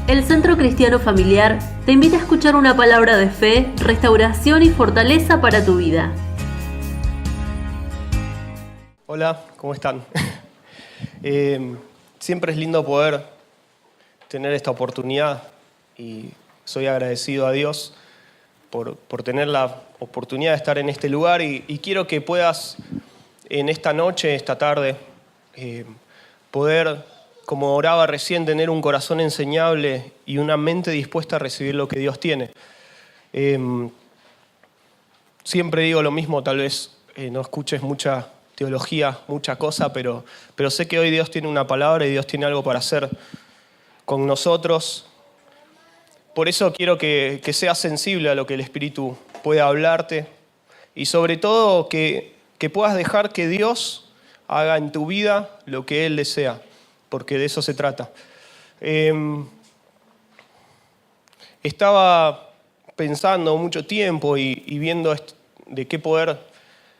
El Centro Cristiano Familiar te invita a escuchar una palabra de fe, restauración y fortaleza para tu vida. Hola, ¿cómo están? Siempre es lindo poder tener esta oportunidad y soy agradecido a Dios por tener la oportunidad de estar en este lugar y quiero que puedas en esta noche, esta tarde, poder, como oraba recién, tener un corazón enseñable y una mente dispuesta a recibir lo que Dios tiene. Siempre digo lo mismo, tal vez no escuches mucha teología, mucha cosa, pero sé que hoy Dios tiene una palabra y Dios tiene algo para hacer con nosotros. Por eso quiero que seas sensible a lo que el Espíritu puede hablarte y sobre todo que puedas dejar que Dios haga en tu vida lo que Él desea, porque de eso se trata. Estaba pensando mucho tiempo y viendo de qué poder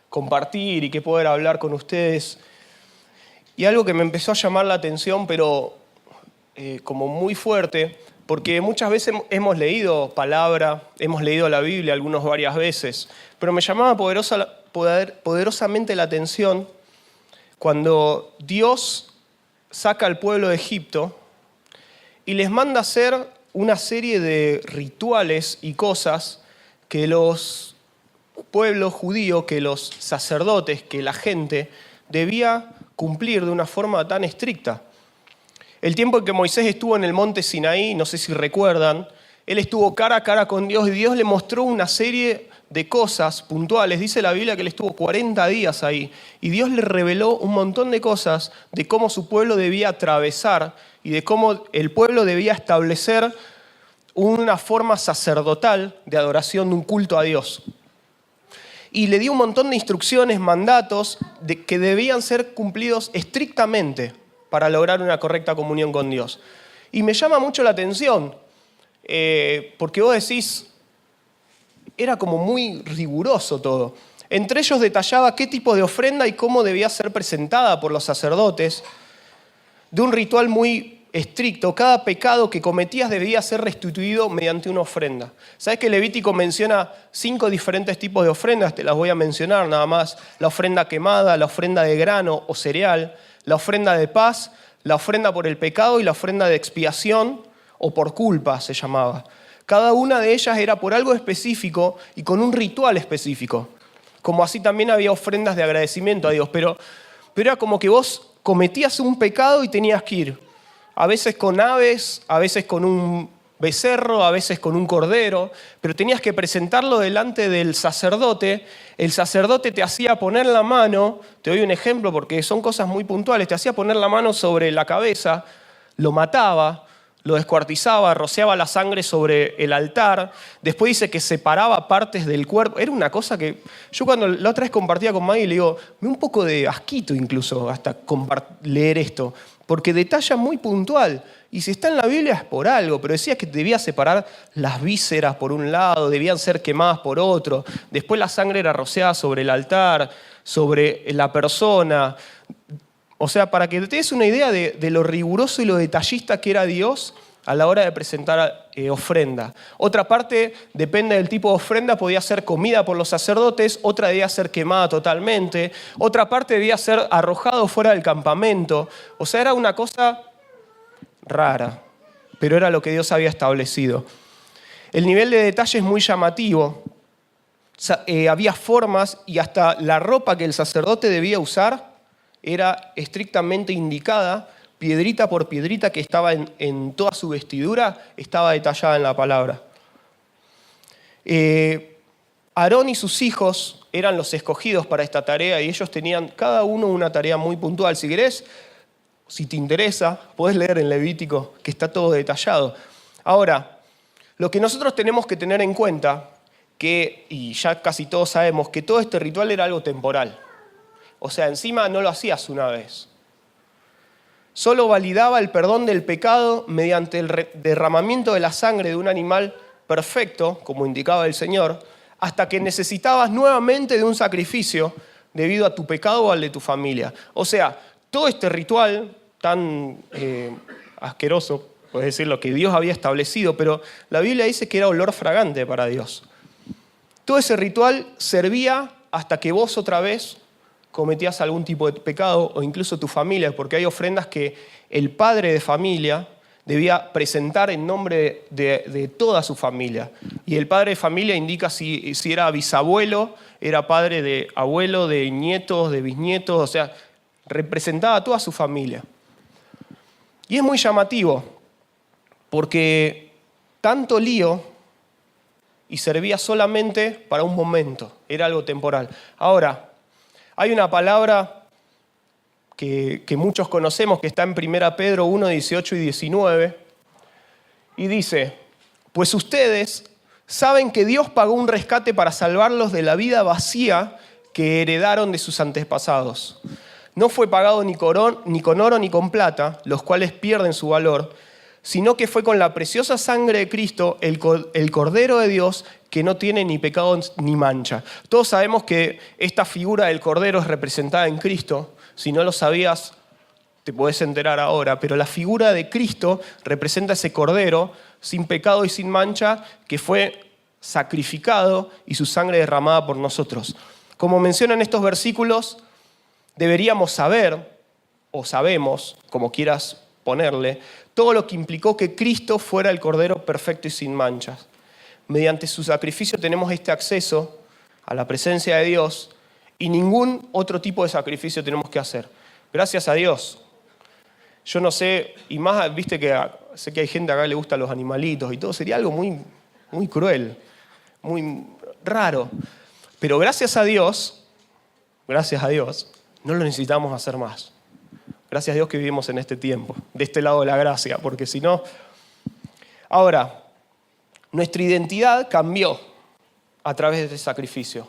compartir y qué poder hablar con ustedes. Y algo que me empezó a llamar la atención, pero como muy fuerte, porque muchas veces hemos leído palabra, hemos leído la Biblia, algunos varias veces, pero me llamaba poderosamente la atención cuando Dios saca al pueblo de Egipto y les manda hacer una serie de rituales y cosas que los pueblos judíos, que los sacerdotes, que la gente debía cumplir de una forma tan estricta. El tiempo en que Moisés estuvo en el monte Sinaí, no sé si recuerdan, él estuvo cara a cara con Dios y Dios le mostró una serie de cosas puntuales. Dice la Biblia que él estuvo 40 días ahí y Dios le reveló un montón de cosas de cómo su pueblo debía atravesar y de cómo el pueblo debía establecer una forma sacerdotal de adoración, de un culto a Dios. Y le dio un montón de instrucciones, mandatos que debían ser cumplidos estrictamente para lograr una correcta comunión con Dios. Y me llama mucho la atención, porque vos decís, era como muy riguroso todo. Entre ellos detallaba qué tipo de ofrenda y cómo debía ser presentada por los sacerdotes, de un ritual muy estricto. Cada pecado que cometías debía ser restituido mediante una ofrenda. ¿Sabes que Levítico menciona 5 diferentes tipos de ofrendas? Te las voy a mencionar nada más. La ofrenda quemada, la ofrenda de grano o cereal, la ofrenda de paz, la ofrenda por el pecado y la ofrenda de expiación o por culpa se llamaba. Cada una de ellas era por algo específico y con un ritual específico. Como así también había ofrendas de agradecimiento a Dios, pero era como que vos cometías un pecado y tenías que ir. A veces con aves, a veces con un becerro, a veces con un cordero, pero tenías que presentarlo delante del sacerdote. El sacerdote te hacía poner la mano, te doy un ejemplo porque son cosas muy puntuales, te hacía poner la mano sobre la cabeza, lo mataba, lo descuartizaba, rociaba la sangre sobre el altar, después dice que separaba partes del cuerpo. Era una cosa que yo cuando la otra vez compartía con Maggie le digo, me da un poco de asquito incluso hasta leer esto, porque detalla muy puntual. Y si está en la Biblia es por algo, pero decía que debía separar las vísceras por un lado, debían ser quemadas por otro, después la sangre era rociada sobre el altar, sobre la persona. O sea, para que te des una idea de lo riguroso y lo detallista que era Dios a la hora de presentar ofrenda. Otra parte, depende del tipo de ofrenda, podía ser comida por los sacerdotes, otra debía ser quemada totalmente, otra parte debía ser arrojado fuera del campamento. O sea, era una cosa rara, pero era lo que Dios había establecido. El nivel de detalle es muy llamativo. Había formas y hasta la ropa que el sacerdote debía usar era estrictamente indicada, piedrita por piedrita que estaba en toda su vestidura, estaba detallada en la palabra. Aarón y sus hijos eran los escogidos para esta tarea y ellos tenían cada uno una tarea muy puntual. Si querés, si te interesa, podés leer en Levítico que está todo detallado. Ahora, lo que nosotros tenemos que tener en cuenta, y ya casi todos sabemos, que todo este ritual era algo temporal. O sea, encima no lo hacías una vez. Solo validaba el perdón del pecado mediante el derramamiento de la sangre de un animal perfecto, como indicaba el Señor, hasta que necesitabas nuevamente de un sacrificio debido a tu pecado o al de tu familia. O sea, todo este ritual tan asqueroso, puedes decir lo que Dios había establecido, pero la Biblia dice que era olor fragante para Dios. Todo ese ritual servía hasta que vos otra vez cometías algún tipo de pecado, o incluso tu familia, porque hay ofrendas que el padre de familia debía presentar en nombre de toda su familia. Y el padre de familia indica si era bisabuelo, era padre de abuelo, de nietos, de bisnietos, o sea, representaba a toda su familia. Y es muy llamativo, porque tanto lío y servía solamente para un momento, era algo temporal. Ahora, hay una palabra que muchos conocemos, que está en 1 Pedro 1, 18 y 19, y dice, pues ustedes saben que Dios pagó un rescate para salvarlos de la vida vacía que heredaron de sus antepasados. No fue pagado ni con oro ni con plata, los cuales pierden su valor, sino que fue con la preciosa sangre de Cristo, el Cordero de Dios, que no tiene ni pecado ni mancha. Todos sabemos que esta figura del Cordero es representada en Cristo. Si no lo sabías, te podés enterar ahora, pero la figura de Cristo representa ese Cordero sin pecado y sin mancha que fue sacrificado y su sangre derramada por nosotros. Como mencionan estos versículos, deberíamos saber, o sabemos, como quieras ponerle, todo lo que implicó que Cristo fuera el Cordero perfecto y sin manchas. Mediante su sacrificio tenemos este acceso a la presencia de Dios y ningún otro tipo de sacrificio tenemos que hacer. Gracias a Dios. Yo no sé, y más, viste que sé que hay gente acá que le gustan los animalitos y todo, sería algo muy, muy cruel, muy raro. Pero gracias a Dios, no lo necesitamos hacer más. Gracias a Dios que vivimos en este tiempo, de este lado de la gracia, porque si no... Ahora, nuestra identidad cambió a través de este sacrificio.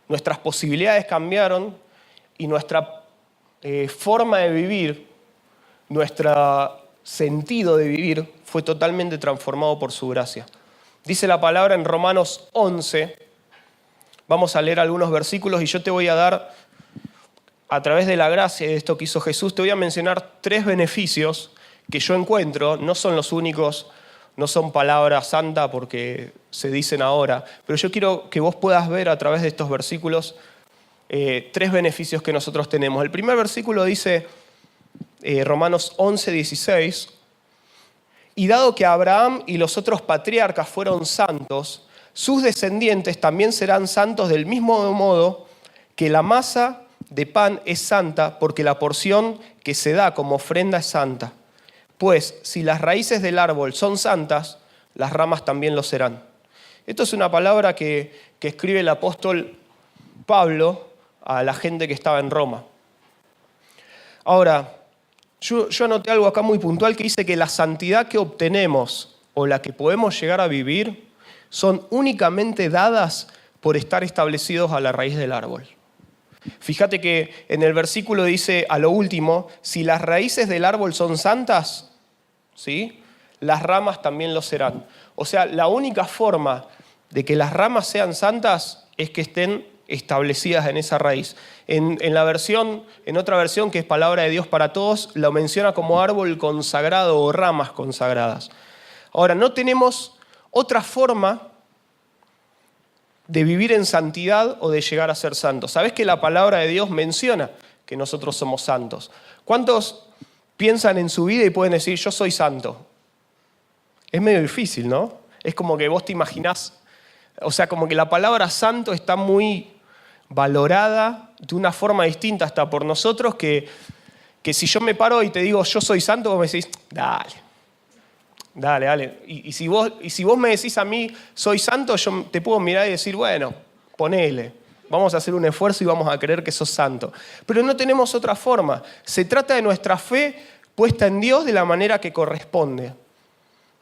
Nuestras posibilidades cambiaron y nuestra forma de vivir, nuestro sentido de vivir fue totalmente transformado por su gracia. Dice la palabra en Romanos 11, vamos a leer algunos versículos y yo te voy a dar, a través de la gracia de esto que hizo Jesús, te voy a mencionar 3 beneficios que yo encuentro, no son los únicos, no son palabras santas porque se dicen ahora, pero yo quiero que vos puedas ver a través de estos versículos 3 beneficios que nosotros tenemos. El primer versículo dice, Romanos 11, 16, y dado que Abraham y los otros patriarcas fueron santos, sus descendientes también serán santos del mismo modo que la masa de pan es santa, porque la porción que se da como ofrenda es santa. Pues si las raíces del árbol son santas, las ramas también lo serán. Esto es una palabra que escribe el apóstol Pablo a la gente que estaba en Roma. Ahora, yo anoté algo acá muy puntual que dice que la santidad que obtenemos o la que podemos llegar a vivir son únicamente dadas por estar establecidos a la raíz del árbol. Fíjate que en el versículo dice a lo último, si las raíces del árbol son santas, ¿sí?, las ramas también lo serán. O sea, la única forma de que las ramas sean santas es que estén establecidas en esa raíz. En otra versión, que es Palabra de Dios para Todos, lo menciona como árbol consagrado o ramas consagradas. Ahora, no tenemos otra forma de vivir en santidad o de llegar a ser santos. ¿Sabés que la palabra de Dios menciona que nosotros somos santos? ¿Cuántos piensan en su vida y pueden decir, yo soy santo? Es medio difícil, ¿no? Es como que vos te imaginás, o sea, como que la palabra santo está muy valorada de una forma distinta hasta por nosotros, que si yo me paro y te digo, yo soy santo, vos me decís, dale. Y si vos me decís a mí, soy santo, yo te puedo mirar y decir, bueno, ponele, vamos a hacer un esfuerzo y vamos a creer que sos santo. Pero no tenemos otra forma. Se trata de nuestra fe puesta en Dios de la manera que corresponde.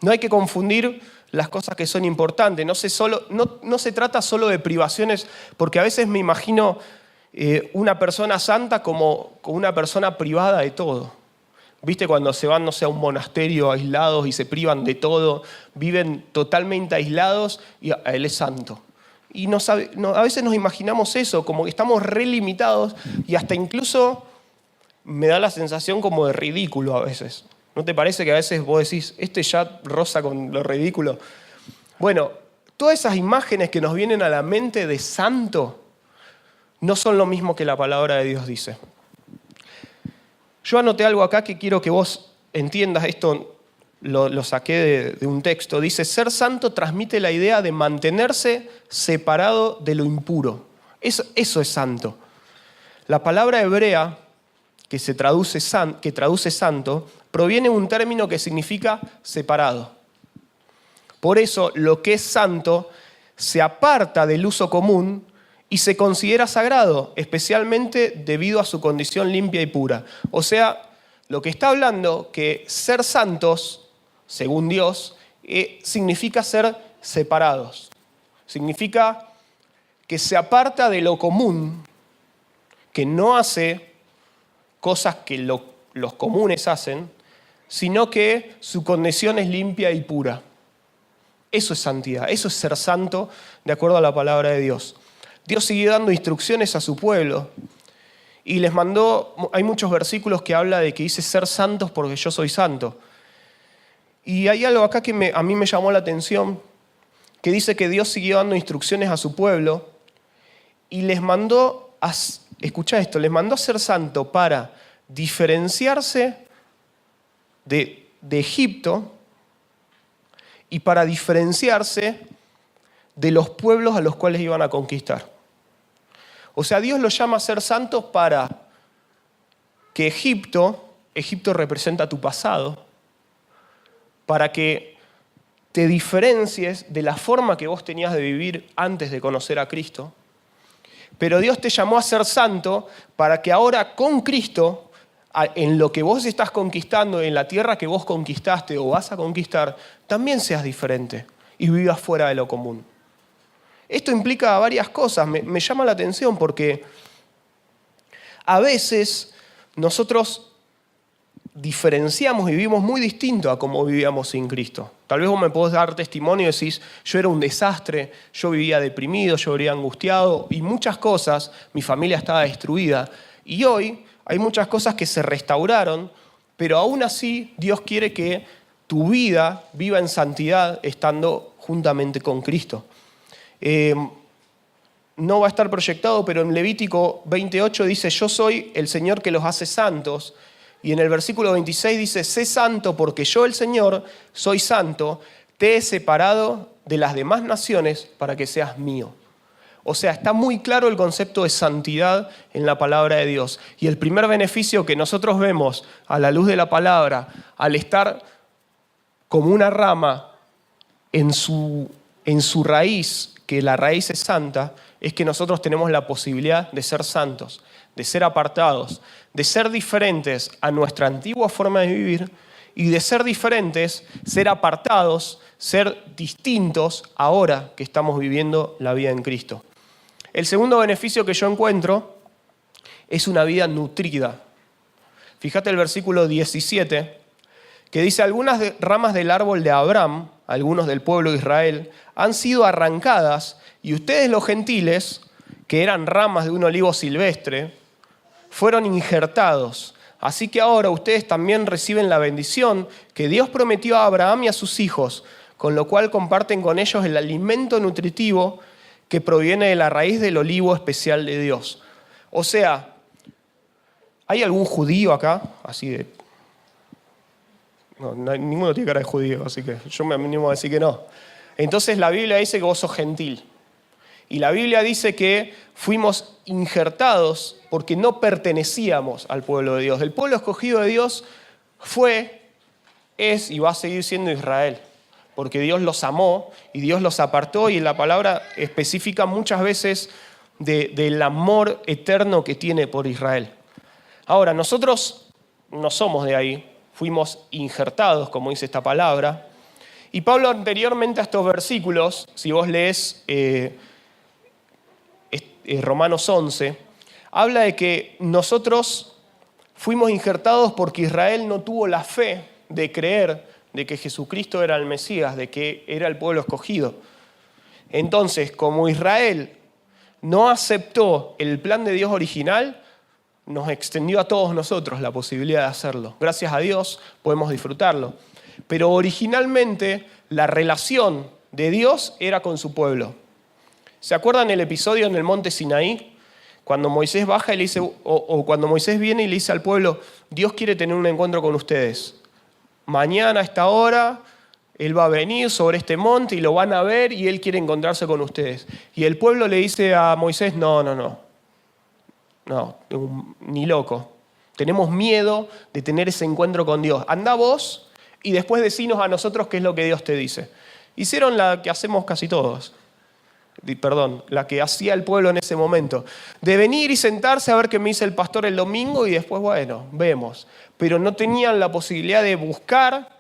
No hay que confundir las cosas que son importantes. No se trata solo de privaciones, porque a veces me imagino una persona santa como una persona privada de todo. ¿Viste cuando se van, no sé, a un monasterio aislados y se privan de todo, viven totalmente aislados y él es santo? Y a veces nos imaginamos eso, como que estamos re limitados y hasta incluso me da la sensación como de ridículo a veces. ¿No te parece que a veces vos decís, ya roza con lo ridículo? Bueno, todas esas imágenes que nos vienen a la mente de santo no son lo mismo que la palabra de Dios dice. Yo anoté algo acá que quiero que vos entiendas. Esto lo saqué de un texto. Dice, ser santo transmite la idea de mantenerse separado de lo impuro. Eso es santo. La palabra hebrea que traduce santo proviene de un término que significa separado. Por eso, lo que es santo se aparta del uso común y se considera sagrado, especialmente debido a su condición limpia y pura. O sea, lo que está hablando que ser santos, según Dios, significa ser separados. Significa que se aparta de lo común, que no hace cosas que los comunes hacen, sino que su condición es limpia y pura. Eso es santidad, eso es ser santo de acuerdo a la palabra de Dios. Dios siguió dando instrucciones a su pueblo y les mandó, hay muchos versículos que habla de que dice ser santos porque yo soy santo. Y hay algo acá que a mí me llamó la atención, que dice que Dios siguió dando instrucciones a su pueblo y les mandó, escuchá esto, les mandó a ser santo para diferenciarse de Egipto y para diferenciarse de los pueblos a los cuales iban a conquistar. O sea, Dios los llama a ser santos para que Egipto representa tu pasado, para que te diferencies de la forma que vos tenías de vivir antes de conocer a Cristo. Pero Dios te llamó a ser santo para que ahora con Cristo, en lo que vos estás conquistando, en la tierra que vos conquistaste o vas a conquistar, también seas diferente y vivas fuera de lo común. Esto implica varias cosas. Me llama la atención porque a veces nosotros diferenciamos y vivimos muy distinto a cómo vivíamos sin Cristo. Tal vez vos me podés dar testimonio y decís, yo era un desastre, yo vivía deprimido, yo vivía angustiado y muchas cosas, mi familia estaba destruida. Y hoy hay muchas cosas que se restauraron, pero aún así Dios quiere que tu vida viva en santidad estando juntamente con Cristo. No va a estar proyectado, pero en Levítico 28 dice, yo soy el Señor que los hace santos. Y en el versículo 26 dice, sé santo porque yo el Señor soy santo, te he separado de las demás naciones para que seas mío. O sea, está muy claro el concepto de santidad en la palabra de Dios. Y el primer beneficio que nosotros vemos a la luz de la palabra, al estar como una rama en su raíz, que la raíz es santa, es que nosotros tenemos la posibilidad de ser santos, de ser apartados, de ser diferentes a nuestra antigua forma de vivir y de ser diferentes, ser apartados, ser distintos ahora que estamos viviendo la vida en Cristo. El segundo beneficio que yo encuentro es una vida nutrida. Fíjate el versículo 17, que dice, algunas ramas del árbol de Abraham, algunos del pueblo de Israel, han sido arrancadas y ustedes los gentiles, que eran ramas de un olivo silvestre, fueron injertados. Así que ahora ustedes también reciben la bendición que Dios prometió a Abraham y a sus hijos, con lo cual comparten con ellos el alimento nutritivo que proviene de la raíz del olivo especial de Dios. O sea, ¿hay algún judío acá? Así de... No, ninguno tiene cara de judío, así que yo me animo a decir que no. Entonces la Biblia dice que vos sos gentil. Y la Biblia dice que fuimos injertados porque no pertenecíamos al pueblo de Dios. El pueblo escogido de Dios fue, es y va a seguir siendo Israel. Porque Dios los amó y Dios los apartó y la palabra especifica muchas veces del amor eterno que tiene por Israel. Ahora, nosotros no somos de ahí, fuimos injertados, como dice esta palabra. Y Pablo anteriormente a estos versículos, si vos lees Romanos 11, habla de que nosotros fuimos injertados porque Israel no tuvo la fe de creer de que Jesucristo era el Mesías, de que era el pueblo escogido. Entonces, como Israel no aceptó el plan de Dios original, nos extendió a todos nosotros la posibilidad de hacerlo. Gracias a Dios podemos disfrutarlo. Pero originalmente la relación de Dios era con su pueblo. ¿Se acuerdan el episodio en el monte Sinaí? Cuando Moisés baja y le dice, o cuando Moisés viene y le dice al pueblo, Dios quiere tener un encuentro con ustedes. Mañana a esta hora, Él va a venir sobre este monte y lo van a ver y Él quiere encontrarse con ustedes. Y el pueblo le dice a Moisés, no, ni loco. Tenemos miedo de tener ese encuentro con Dios. Andá vos y después decinos a nosotros qué es lo que Dios te dice. Hicieron la que hacemos casi todos. La que hacía el pueblo en ese momento. De venir y sentarse a ver qué me dice el pastor el domingo y después, bueno, vemos. Pero no tenían la posibilidad de buscar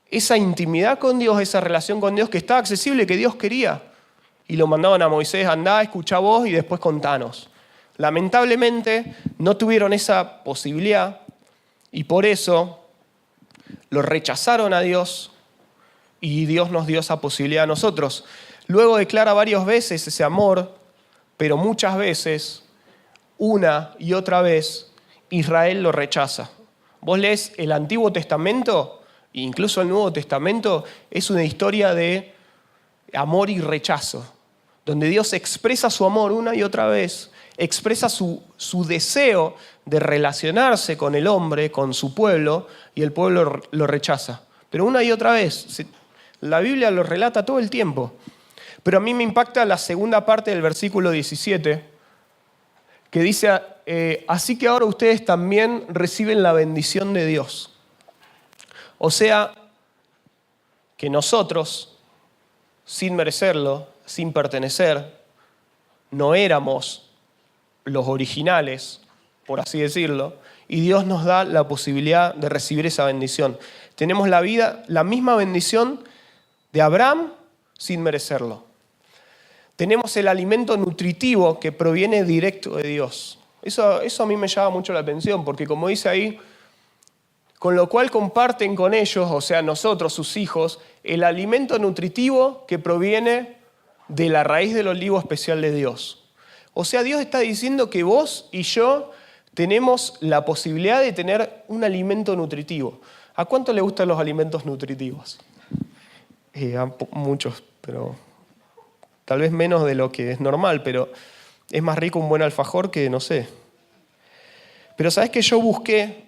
esa intimidad con Dios, esa relación con Dios que estaba accesible, que Dios quería. Y lo mandaban a Moisés, andá, escuchá vos y después contanos. Lamentablemente no tuvieron esa posibilidad y por eso lo rechazaron a Dios y Dios nos dio esa posibilidad a nosotros. Luego declara varias veces ese amor, pero muchas veces, una y otra vez, Israel lo rechaza. Vos lees el Antiguo Testamento, e incluso el Nuevo Testamento, es una historia de amor y rechazo, donde Dios expresa su amor una y otra vez, expresa su deseo de relacionarse con el hombre, con su pueblo, y el pueblo lo rechaza. Pero una y otra vez, la Biblia lo relata todo el tiempo. Pero a mí me impacta la segunda parte del versículo 17, que dice, así que ahora ustedes también reciben la bendición de Dios. O sea, que nosotros, sin merecerlo, sin pertenecer, no éramos los originales, por así decirlo, y Dios nos da la posibilidad de recibir esa bendición. Tenemos la misma bendición de Abraham sin merecerlo. Tenemos el alimento nutritivo que proviene directo de Dios. Eso a mí me llama mucho la atención, porque como dice ahí, con lo cual comparten con ellos, o sea, nosotros, sus hijos, el alimento nutritivo que proviene de la raíz del olivo especial de Dios. O sea, Dios está diciendo que vos y yo tenemos la posibilidad de tener un alimento nutritivo. ¿A cuánto le gustan los alimentos nutritivos? A muchos, pero tal vez menos de lo que es normal, pero es más rico un buen alfajor que, no sé. Pero ¿sabes que yo busqué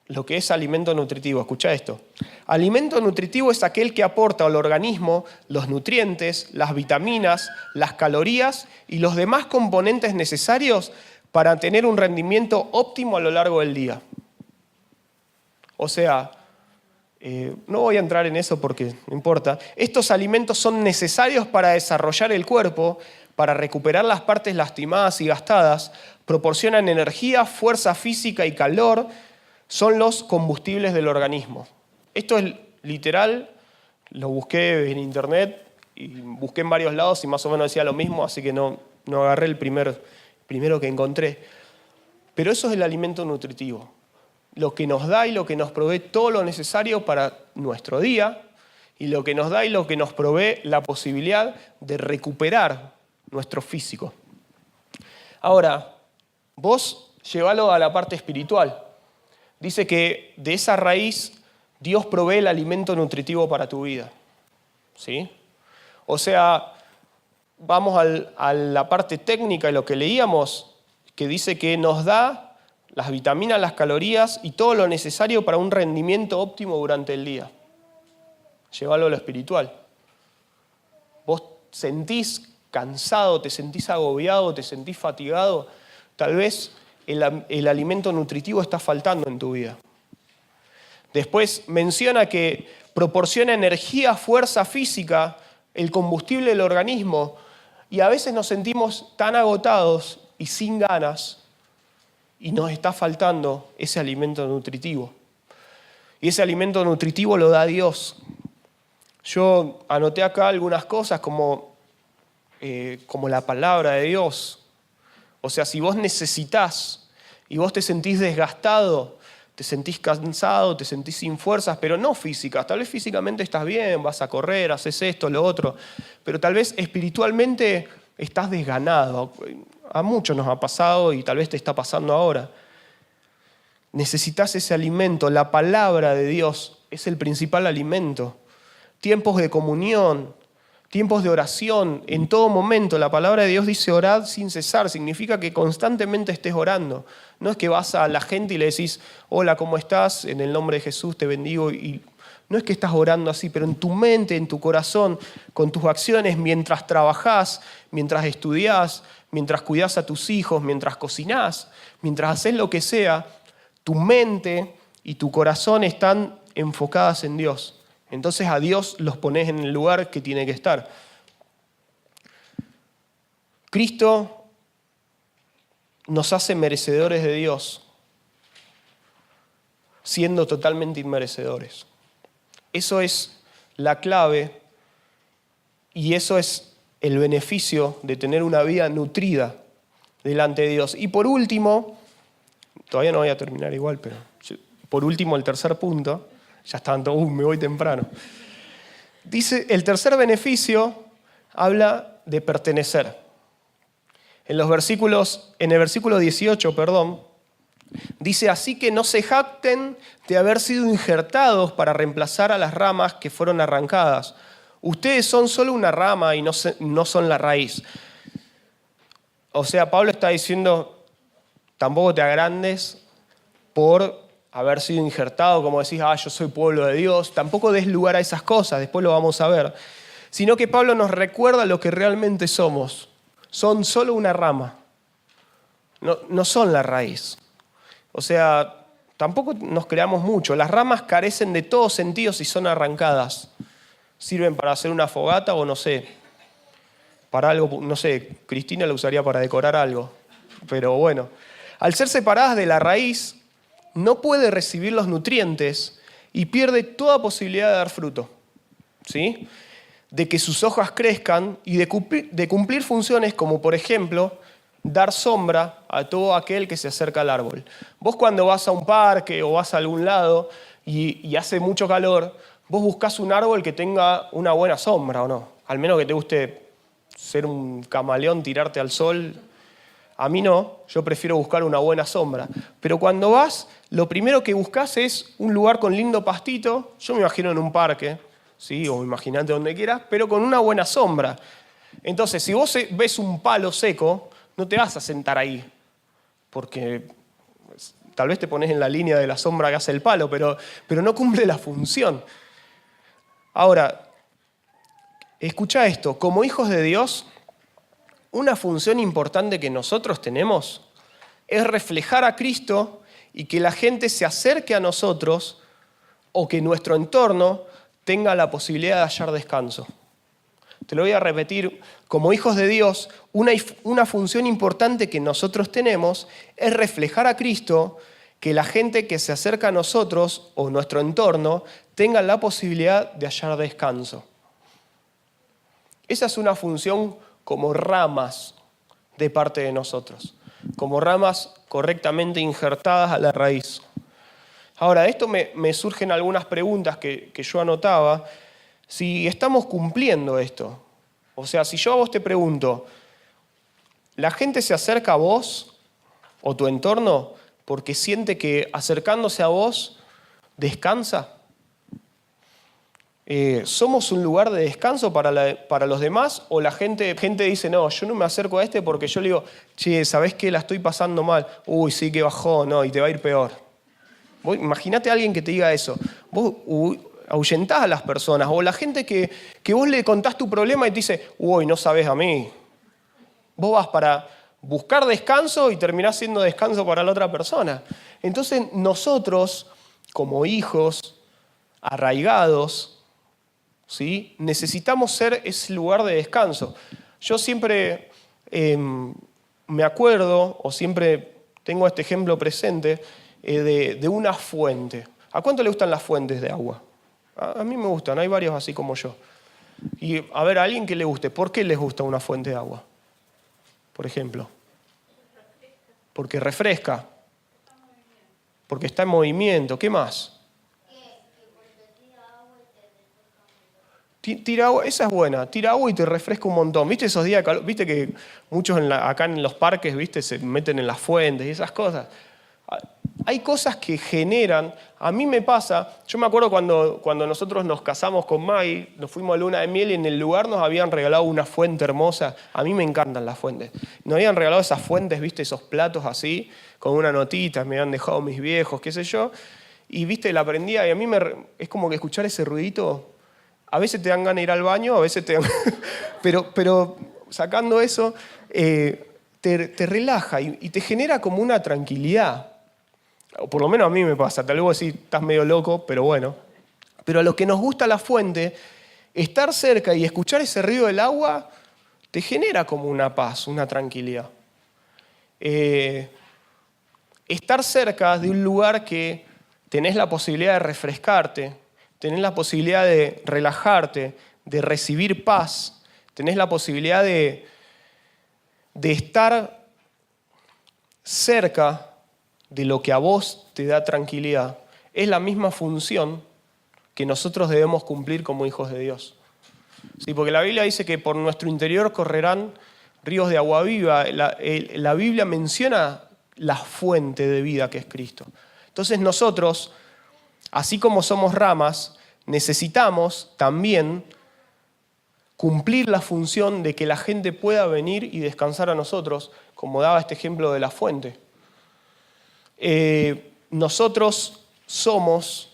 lo que es alimento nutritivo? Escuchá esto. Alimento nutritivo es aquel que aporta al organismo los nutrientes, las vitaminas, las calorías y los demás componentes necesarios para tener un rendimiento óptimo a lo largo del día. O sea, no voy a entrar en eso porque no importa. Estos alimentos son necesarios para desarrollar el cuerpo, para recuperar las partes lastimadas y gastadas, proporcionan energía, fuerza física y calor, son los combustibles del organismo. Esto es literal, lo busqué en internet y busqué en varios lados y más o menos decía lo mismo, así que no agarré el primero que encontré. Pero eso es el alimento nutritivo. Lo que nos da y lo que nos provee todo lo necesario para nuestro día y lo que nos da y lo que nos provee la posibilidad de recuperar nuestro físico. Ahora, vos llevalo a la parte espiritual. Dice que de esa raíz Dios provee el alimento nutritivo para tu vida. ¿Sí? O sea, vamos a la parte técnica de lo que leíamos, que dice que nos da las vitaminas, las calorías y todo lo necesario para un rendimiento óptimo durante el día. Llévalo a lo espiritual. Vos sentís cansado, te sentís agobiado, te sentís fatigado, tal vez el alimento nutritivo está faltando en tu vida. Después menciona que proporciona energía, fuerza física, el combustible del organismo, y a veces nos sentimos tan agotados y sin ganas, y nos está faltando ese alimento nutritivo. Y ese alimento nutritivo lo da Dios. Yo anoté acá algunas cosas como la palabra de Dios. O sea, si vos necesitás y vos te sentís desgastado, te sentís cansado, te sentís sin fuerzas, pero no físicas. Tal vez físicamente estás bien, vas a correr, haces esto, lo otro, pero tal vez espiritualmente estás desganado. A muchos nos ha pasado y tal vez te está pasando ahora. Necesitas ese alimento. La palabra de Dios es el principal alimento. Tiempos de comunión, tiempos de oración, en todo momento. La palabra de Dios dice orad sin cesar. Significa que constantemente estés orando. No es que vas a la gente y le decís, hola, ¿cómo estás? En el nombre de Jesús te bendigo. Y no es que estás orando así, pero en tu mente, en tu corazón, con tus acciones, mientras trabajás, mientras estudiás, mientras cuidás a tus hijos, mientras cocinás, mientras haces lo que sea, tu mente y tu corazón están enfocadas en Dios. Entonces a Dios los pones en el lugar que tiene que estar. Cristo nos hace merecedores de Dios, siendo totalmente inmerecedores. Eso es la clave y eso es el beneficio de tener una vida nutrida delante de Dios. Y por último, todavía no voy a terminar igual, pero por último el tercer punto, ya estaban todos, me voy temprano. Dice, el tercer beneficio habla de pertenecer. En el versículo 18, dice, así que no se jacten de haber sido injertados para reemplazar a las ramas que fueron arrancadas. Ustedes son solo una rama y no son la raíz. O sea, Pablo está diciendo, tampoco te agrandes por haber sido injertado, como decís, yo soy pueblo de Dios. Tampoco des lugar a esas cosas, después lo vamos a ver. Sino que Pablo nos recuerda lo que realmente somos. Son solo una rama, no son la raíz. O sea, tampoco nos creamos mucho. Las ramas carecen de todo sentido si son arrancadas. Sirven para hacer una fogata o no sé, para algo, no sé, Cristina la usaría para decorar algo. Pero bueno, al ser separadas de la raíz, no puede recibir los nutrientes y pierde toda posibilidad de dar fruto. ¿Sí? De que sus hojas crezcan y de cumplir funciones como, por ejemplo, dar sombra a todo aquel que se acerca al árbol. Vos cuando vas a un parque o vas a algún lado y hace mucho calor, vos buscás un árbol que tenga una buena sombra, ¿o no? Al menos que te guste ser un camaleón, tirarte al sol. A mí no, yo prefiero buscar una buena sombra. Pero cuando vas, lo primero que buscás es un lugar con lindo pastito. Yo me imagino en un parque, ¿sí? O imaginate donde quieras, pero con una buena sombra. Entonces, si vos ves un palo seco, no te vas a sentar ahí, porque tal vez te pones en la línea de la sombra que hace el palo, pero no cumple la función. Ahora, escucha esto, como hijos de Dios, una función importante que nosotros tenemos es reflejar a Cristo y que la gente se acerque a nosotros o que nuestro entorno tenga la posibilidad de hallar descanso. Te lo voy a repetir, como hijos de Dios, una función importante que nosotros tenemos es reflejar a Cristo, que la gente que se acerca a nosotros o nuestro entorno tenga la posibilidad de hallar descanso. Esa es una función como ramas de parte de nosotros, como ramas correctamente injertadas a la raíz. Ahora, de esto me surgen algunas preguntas que yo anotaba. Si estamos cumpliendo esto, o sea, si yo a vos te pregunto, ¿la gente se acerca a vos o tu entorno porque siente que acercándose a vos descansa? ¿Somos un lugar de descanso para los demás? ¿O la gente dice, no, yo no me acerco a este porque yo le digo, che, ¿sabés qué? La estoy pasando mal. Uy, sí, que bajó, no, y te va a ir peor. Imagínate a alguien que te diga eso. Vos ahuyentás a las personas. O la gente que vos le contás tu problema y te dice, uy, no sabés a mí. Vos vas para buscar descanso y terminás siendo descanso para la otra persona. Entonces nosotros, como hijos arraigados, ¿sí? Necesitamos ser ese lugar de descanso. Yo siempre me acuerdo, o siempre tengo este ejemplo presente, de una fuente. ¿A cuánto le gustan las fuentes de agua? A mí me gustan, hay varios así como yo. Y a ver, a alguien que le guste, ¿por qué les gusta una fuente de agua? Por ejemplo. Porque refresca. Porque está en movimiento. ¿Qué más? Tira agua, esa es buena. Tira agua y te refresca un montón. ¿Viste esos días de calor? ¿Viste que muchos acá en los parques, ¿viste? Se meten en las fuentes y esas cosas? Hay cosas que generan, a mí me pasa, yo me acuerdo cuando nosotros nos casamos con Mai, nos fuimos a luna de miel y en el lugar nos habían regalado una fuente hermosa. A mí me encantan las fuentes. Nos habían regalado esas fuentes, ¿viste? Esos platos así, con una notita, me habían dejado mis viejos, qué sé yo. Y, ¿viste? La prendía y a mí es como que escuchar ese ruidito, a veces te dan ganas de ir al baño, a veces te dan... pero sacando eso, te relaja y te genera como una tranquilidad. O por lo menos a mí me pasa, tal vez vos decís, estás medio loco, pero bueno. Pero a los que nos gusta la fuente, estar cerca y escuchar ese río del agua te genera como una paz, una tranquilidad. Estar cerca de un lugar que tenés la posibilidad de refrescarte, tenés la posibilidad de relajarte, de recibir paz, tenés la posibilidad de estar cerca de lo que a vos te da tranquilidad, es la misma función que nosotros debemos cumplir como hijos de Dios. Sí, porque la Biblia dice que por nuestro interior correrán ríos de agua viva. La Biblia menciona la fuente de vida que es Cristo. Entonces nosotros, así como somos ramas, necesitamos también cumplir la función de que la gente pueda venir y descansar a nosotros, como daba este ejemplo de la fuente. Nosotros somos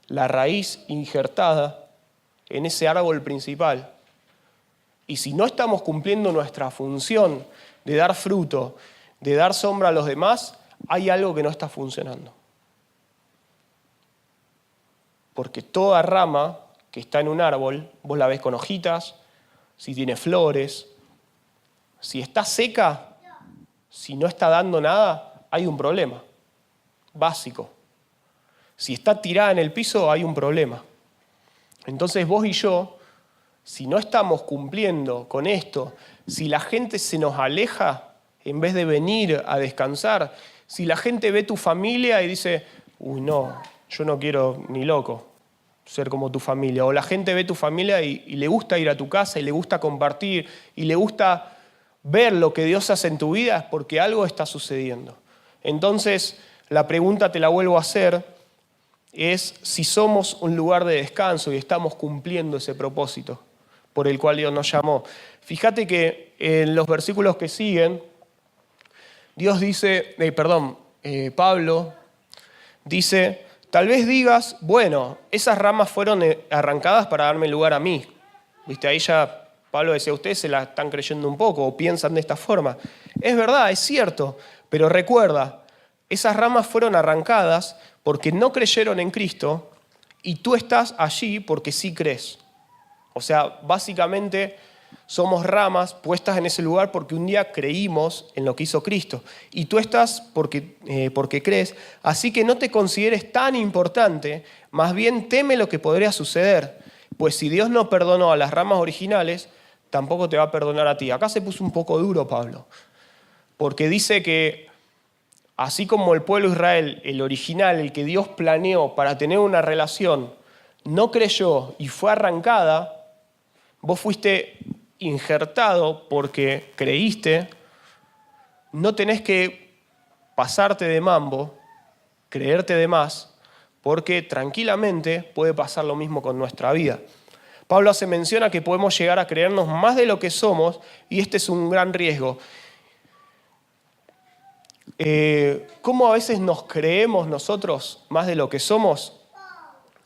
la raíz injertada en ese árbol principal. Y si no estamos cumpliendo nuestra función de dar fruto, de dar sombra a los demás, hay algo que no está funcionando. Porque toda rama que está en un árbol, vos la ves con hojitas, si tiene flores, si está seca, si no está dando nada, hay un problema básico. Si está tirada en el piso, hay un problema. Entonces vos y yo, si no estamos cumpliendo con esto, si la gente se nos aleja en vez de venir a descansar, si la gente ve tu familia y dice, uy, no, yo no quiero ni loco ser como tu familia, o la gente ve tu familia y le gusta ir a tu casa y le gusta compartir y le gusta ver lo que Dios hace en tu vida, es porque algo está sucediendo. Entonces, la pregunta te la vuelvo a hacer, es si somos un lugar de descanso y estamos cumpliendo ese propósito por el cual Dios nos llamó. Fíjate que en los versículos que siguen, Dios dice, Pablo dice, tal vez digas, bueno, esas ramas fueron arrancadas para darme lugar a mí. ¿Viste? Ahí ya Pablo decía, ustedes se la están creyendo un poco o piensan de esta forma. Es verdad, es cierto, pero recuerda, esas ramas fueron arrancadas porque no creyeron en Cristo y tú estás allí porque sí crees. O sea, básicamente somos ramas puestas en ese lugar porque un día creímos en lo que hizo Cristo. Y tú estás porque crees, así que no te consideres tan importante, más bien teme lo que podría suceder. Pues si Dios no perdonó a las ramas originales, tampoco te va a perdonar a ti. Acá se puso un poco duro Pablo, porque dice que así como el pueblo de Israel, el original, el que Dios planeó para tener una relación, no creyó y fue arrancada, vos fuiste injertado porque creíste, no tenés que pasarte de mambo, creerte de más, porque tranquilamente puede pasar lo mismo con nuestra vida. Pablo hace mención a que podemos llegar a creernos más de lo que somos y este es un gran riesgo. ¿Cómo a veces nos creemos nosotros más de lo que somos?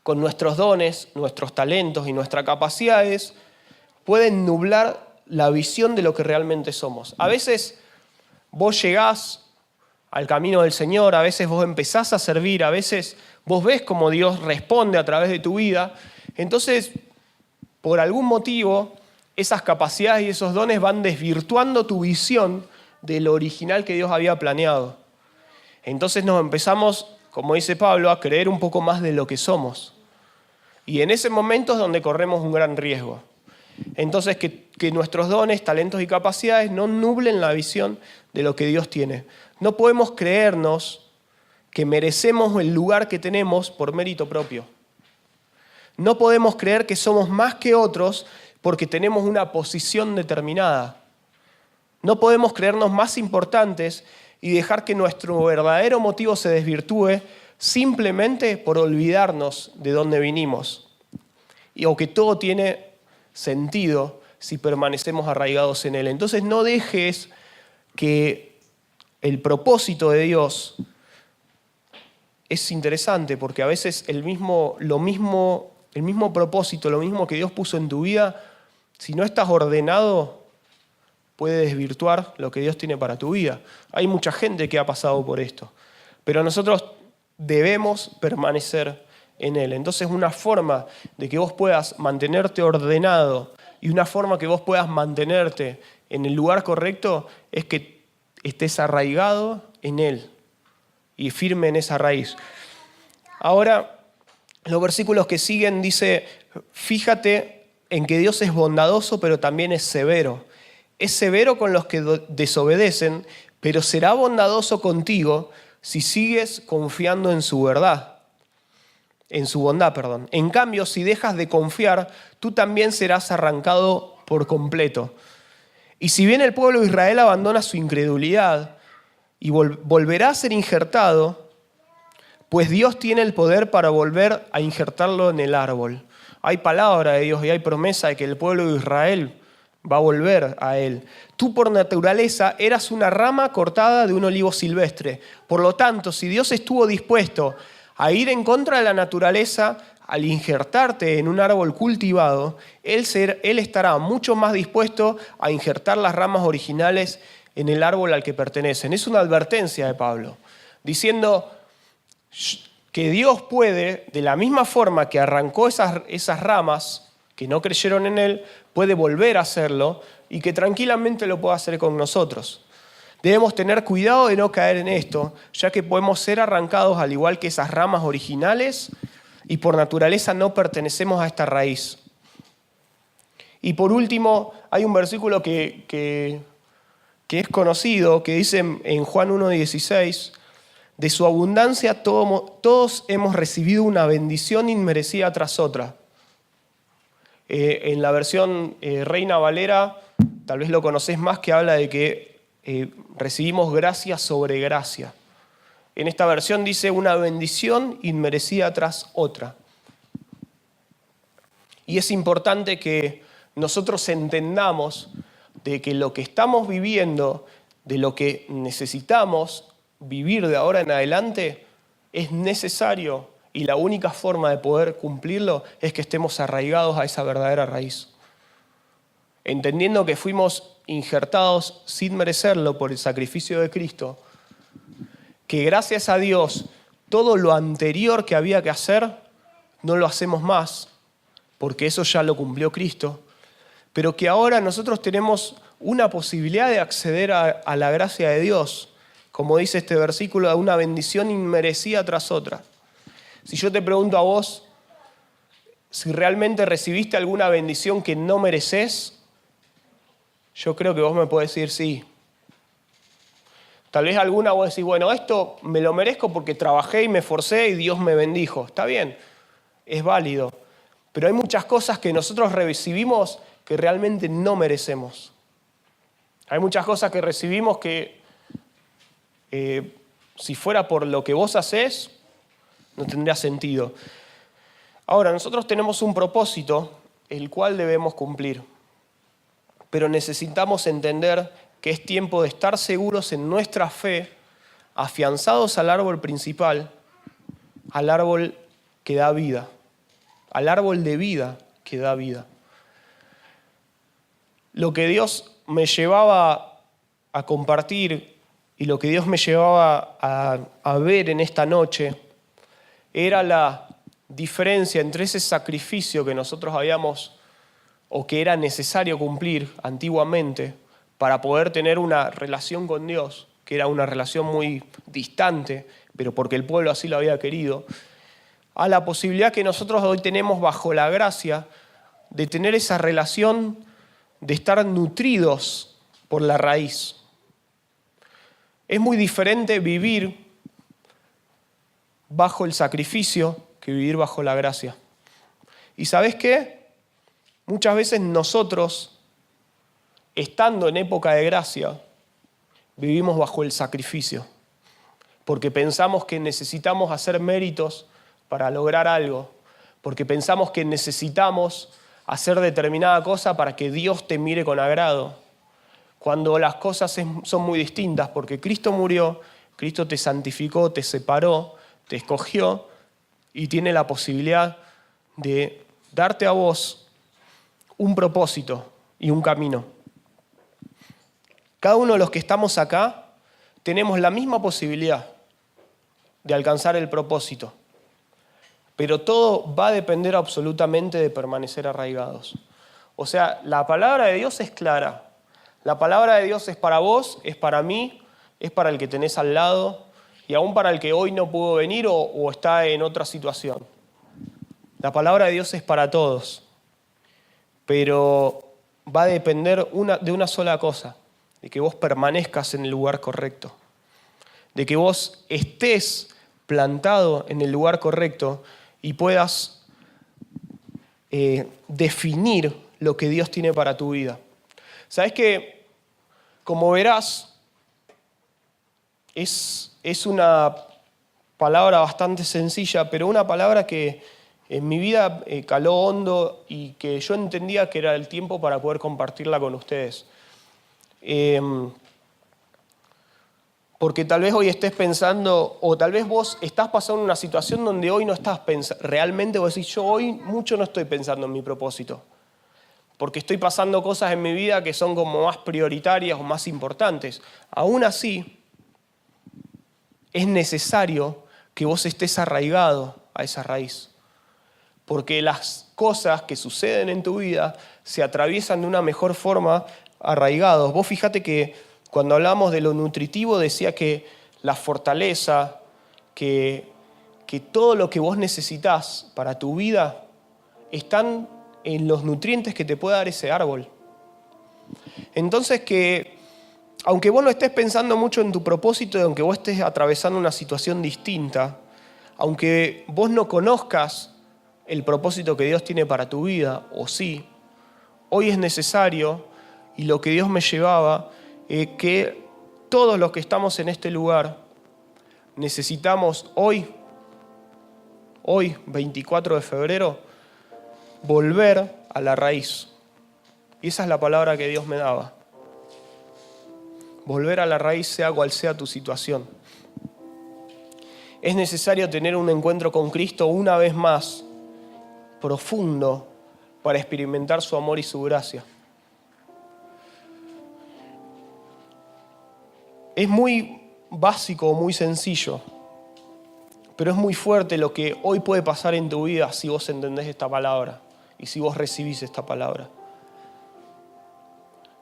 Con nuestros dones, nuestros talentos y nuestras capacidades pueden nublar la visión de lo que realmente somos. A veces vos llegás al camino del Señor, a veces vos empezás a servir, a veces vos ves cómo Dios responde a través de tu vida. Entonces, por algún motivo, esas capacidades y esos dones van desvirtuando tu visión de lo original que Dios había planeado. Entonces nos empezamos, como dice Pablo, a creer un poco más de lo que somos. Y en ese momento es donde corremos un gran riesgo. Entonces que nuestros dones, talentos y capacidades no nublen la visión de lo que Dios tiene. No podemos creernos que merecemos el lugar que tenemos por mérito propio. No podemos creer que somos más que otros porque tenemos una posición determinada. No podemos creernos más importantes y dejar que nuestro verdadero motivo se desvirtúe simplemente por olvidarnos de dónde vinimos. O que todo tiene sentido si permanecemos arraigados en Él. Entonces no dejes que el propósito de Dios es interesante, porque a veces el mismo propósito, lo mismo que Dios puso en tu vida, si no estás ordenado, puede desvirtuar lo que Dios tiene para tu vida. Hay mucha gente que ha pasado por esto, pero nosotros debemos permanecer en Él. Entonces, una forma de que vos puedas mantenerte ordenado y una forma que vos puedas mantenerte en el lugar correcto es que estés arraigado en Él y firme en esa raíz. Ahora, los versículos que siguen dice, fíjate en que Dios es bondadoso, pero también es severo. Es severo con los que desobedecen, pero será bondadoso contigo si sigues confiando en su verdad. En su bondad, perdón. En cambio, si dejas de confiar, tú también serás arrancado por completo. Y si bien el pueblo de Israel abandona su incredulidad y volverá a ser injertado, pues Dios tiene el poder para volver a injertarlo en el árbol. Hay palabra de Dios y hay promesa de que el pueblo de Israel va a volver a Él. Tú por naturaleza eras una rama cortada de un olivo silvestre. Por lo tanto, si Dios estuvo dispuesto a ir en contra de la naturaleza al injertarte en un árbol cultivado, Él estará mucho más dispuesto a injertar las ramas originales en el árbol al que pertenecen. Es una advertencia de Pablo, diciendo que Dios puede, de la misma forma que arrancó esas ramas que no creyeron en Él, puede volver a hacerlo y que tranquilamente lo puede hacer con nosotros. Debemos tener cuidado de no caer en esto, ya que podemos ser arrancados al igual que esas ramas originales y por naturaleza no pertenecemos a esta raíz. Y por último, hay un versículo que es conocido, que dice en Juan 1:16, de su abundancia todos hemos recibido una bendición inmerecida tras otra. En la versión Reina Valera, tal vez lo conocés más, que habla de que recibimos gracia sobre gracia. En esta versión dice una bendición inmerecida tras otra. Y es importante que nosotros entendamos de que lo que estamos viviendo, de lo que necesitamos vivir de ahora en adelante, es necesario y la única forma de poder cumplirlo es que estemos arraigados a esa verdadera raíz. Entendiendo que fuimos injertados sin merecerlo por el sacrificio de Cristo, que gracias a Dios todo lo anterior que había que hacer no lo hacemos más, porque eso ya lo cumplió Cristo, pero que ahora nosotros tenemos una posibilidad de acceder a la gracia de Dios, como dice este versículo, a una bendición inmerecida tras otra. Si yo te pregunto a vos si realmente recibiste alguna bendición que no mereces, yo creo que vos me podés decir sí. Tal vez alguna vos decís, bueno, esto me lo merezco porque trabajé y me esforcé y Dios me bendijo. Está bien, es válido. Pero hay muchas cosas que nosotros recibimos que realmente no merecemos. Hay muchas cosas que recibimos que si fuera por lo que vos hacés, no tendría sentido. Ahora, nosotros tenemos un propósito, el cual debemos cumplir. Pero necesitamos entender que es tiempo de estar seguros en nuestra fe, afianzados al árbol principal, al árbol que da vida, al árbol de vida que da vida. Lo que Dios me llevaba a compartir y lo que Dios me llevaba a ver en esta noche era la diferencia entre ese sacrificio que nosotros habíamos o que era necesario cumplir antiguamente para poder tener una relación con Dios, que era una relación muy distante, pero porque el pueblo así lo había querido, a la posibilidad que nosotros hoy tenemos bajo la gracia de tener esa relación, de estar nutridos por la raíz. Es muy diferente vivir bajo el sacrificio que vivir bajo la gracia. ¿Y sabés qué? Muchas veces nosotros, estando en época de gracia, vivimos bajo el sacrificio, porque pensamos que necesitamos hacer méritos para lograr algo, porque pensamos que necesitamos hacer determinada cosa para que Dios te mire con agrado, cuando las cosas son muy distintas, porque Cristo murió, Cristo te santificó, te separó, te escogió y tiene la posibilidad de darte a vos un propósito y un camino. Cada uno de los que estamos acá tenemos la misma posibilidad de alcanzar el propósito, pero todo va a depender absolutamente de permanecer arraigados. O sea, la palabra de Dios es clara. La palabra de Dios es para vos, es para mí, es para el que tenés al lado y aún para el que hoy no pudo venir o está en otra situación. La palabra de Dios es para todos, pero va a depender de una sola cosa, de que vos permanezcas en el lugar correcto, de que vos estés plantado en el lugar correcto y puedas definir lo que Dios tiene para tu vida. ¿Sabés que, como verás, es una palabra bastante sencilla, pero una palabra que en mi vida caló hondo y que yo entendía que era el tiempo para poder compartirla con ustedes? Porque tal vez hoy estés pensando, o tal vez vos estás pasando una situación donde hoy no estás pensando, realmente vos decís, yo hoy mucho no estoy pensando en mi propósito, porque estoy pasando cosas en mi vida que son como más prioritarias o más importantes. Aún así, es necesario que vos estés arraigado a esa raíz, porque las cosas que suceden en tu vida se atraviesan de una mejor forma arraigados. Vos fíjate que cuando hablamos de lo nutritivo decía que la fortaleza, que todo lo que vos necesitás para tu vida están en los nutrientes que te puede dar ese árbol. Entonces que, aunque vos no estés pensando mucho en tu propósito y aunque vos estés atravesando una situación distinta, aunque vos no conozcas el propósito que Dios tiene para tu vida, o sí, hoy es necesario, y lo que Dios me llevaba, que todos los que estamos en este lugar necesitamos hoy, 24 de febrero, volver a la raíz. Y esa es la palabra que Dios me daba. Volver a la raíz, sea cual sea tu situación. Es necesario tener un encuentro con Cristo una vez más, profundo, para experimentar su amor y su gracia. Es muy básico, muy sencillo, pero es muy fuerte lo que hoy puede pasar en tu vida si vos entendés esta palabra y si vos recibís esta palabra.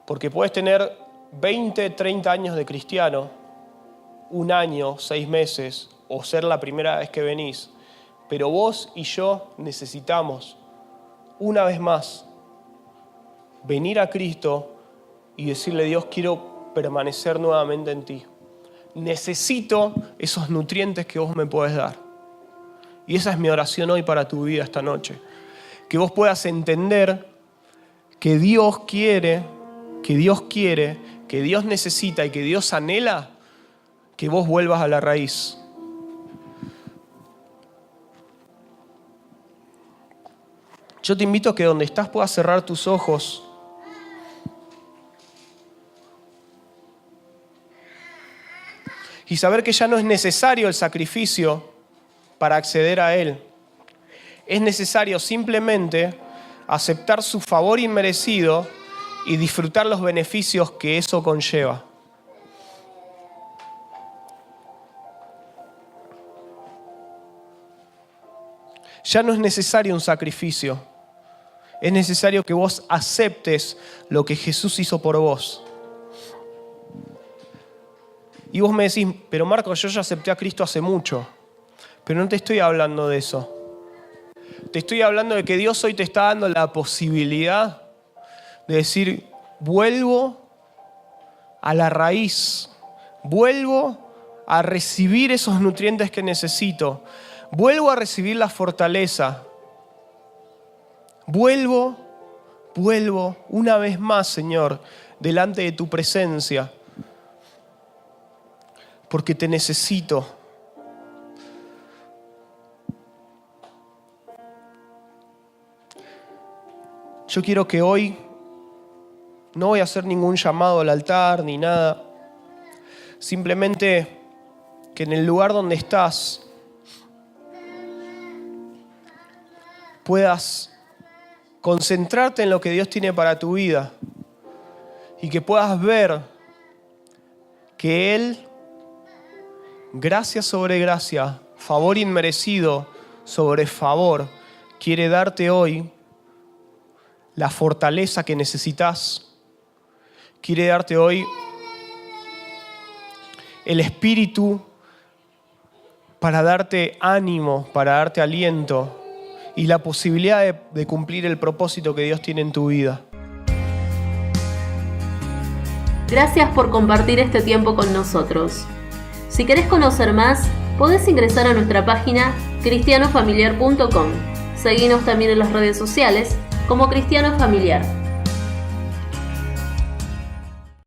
Porque puedes tener 20, 30 años de cristiano, 1 año, 6 meses, o ser la primera vez que venís, pero vos y yo necesitamos, una vez más, venir a Cristo y decirle, Dios, quiero permanecer nuevamente en ti. Necesito esos nutrientes que vos me podés dar. Y esa es mi oración hoy para tu vida esta noche. Que vos puedas entender que Dios quiere, que Dios necesita y que Dios anhela que vos vuelvas a la raíz. Yo te invito a que donde estás puedas cerrar tus ojos y saber que ya no es necesario el sacrificio para acceder a Él. Es necesario simplemente aceptar su favor inmerecido y disfrutar los beneficios que eso conlleva. Ya no es necesario un sacrificio. Es necesario que vos aceptes lo que Jesús hizo por vos. Y vos me decís, pero Marcos, yo ya acepté a Cristo hace mucho. Pero no te estoy hablando de eso. Te estoy hablando de que Dios hoy te está dando la posibilidad de decir, vuelvo a la raíz, vuelvo a recibir esos nutrientes que necesito, vuelvo a recibir la fortaleza. Vuelvo una vez más, Señor, delante de tu presencia, porque te necesito. Yo quiero que hoy no voy a hacer ningún llamado al altar ni nada. Simplemente que en el lugar donde estás puedas concentrarte en lo que Dios tiene para tu vida y que puedas ver que Él, gracia sobre gracia, favor inmerecido sobre favor, quiere darte hoy la fortaleza que necesitas. Quiere darte hoy el espíritu para darte ánimo, para darte aliento y la posibilidad de cumplir el propósito que Dios tiene en tu vida. Gracias por compartir este tiempo con nosotros. Si querés conocer más, podés ingresar a nuestra página cristianofamiliar.com. Seguinos también en las redes sociales como Cristiano Familiar.